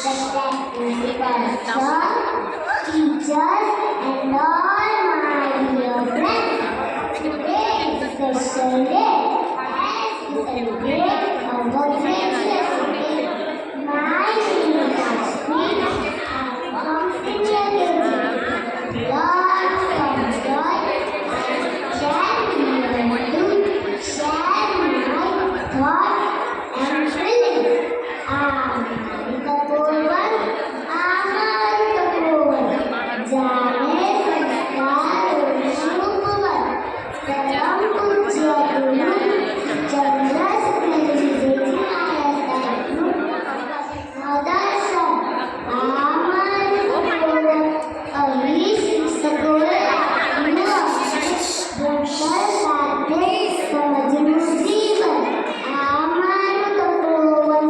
respected teachers, and all my dear friends. Today is a special day as we celebrate our gracious day. My name is Ashmi. I am from senior KG. Lots of joy and share to share my thoughts and feelings. जाने संस्कार शुभवन परम पूज्य गुरु चंद्रस निर्विघ्न आयतनु मदर्शन आमन को अहिश सगोल आत्मा ब्रह्मर साधे समझनु जीवन आमन तपोवन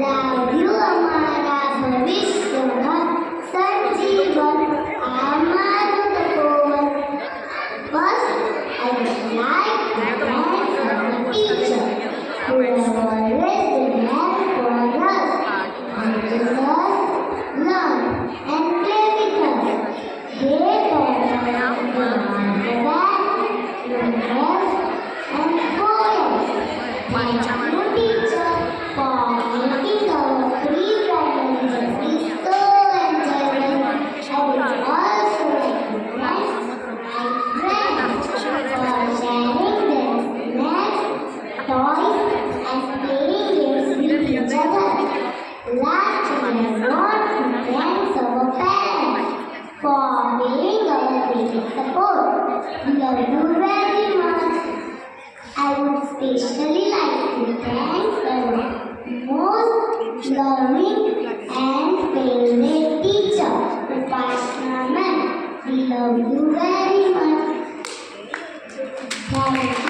राजू हमारा भविष्य संजीवन teacher who has always been there for us and let us learn and play with us. They taught us numbers and poems. Thank you, teacher, for making our pre-primary journey so enjoyable. I will also recognize my friends for sharing their snacks, toys, and playing games with each other. Lastly, I want to thank our parents for being our biggest support. We love you very much. I would especially like to thank our most loving and favorite teacher, Upasana ma'am. We love you very much. Thank you.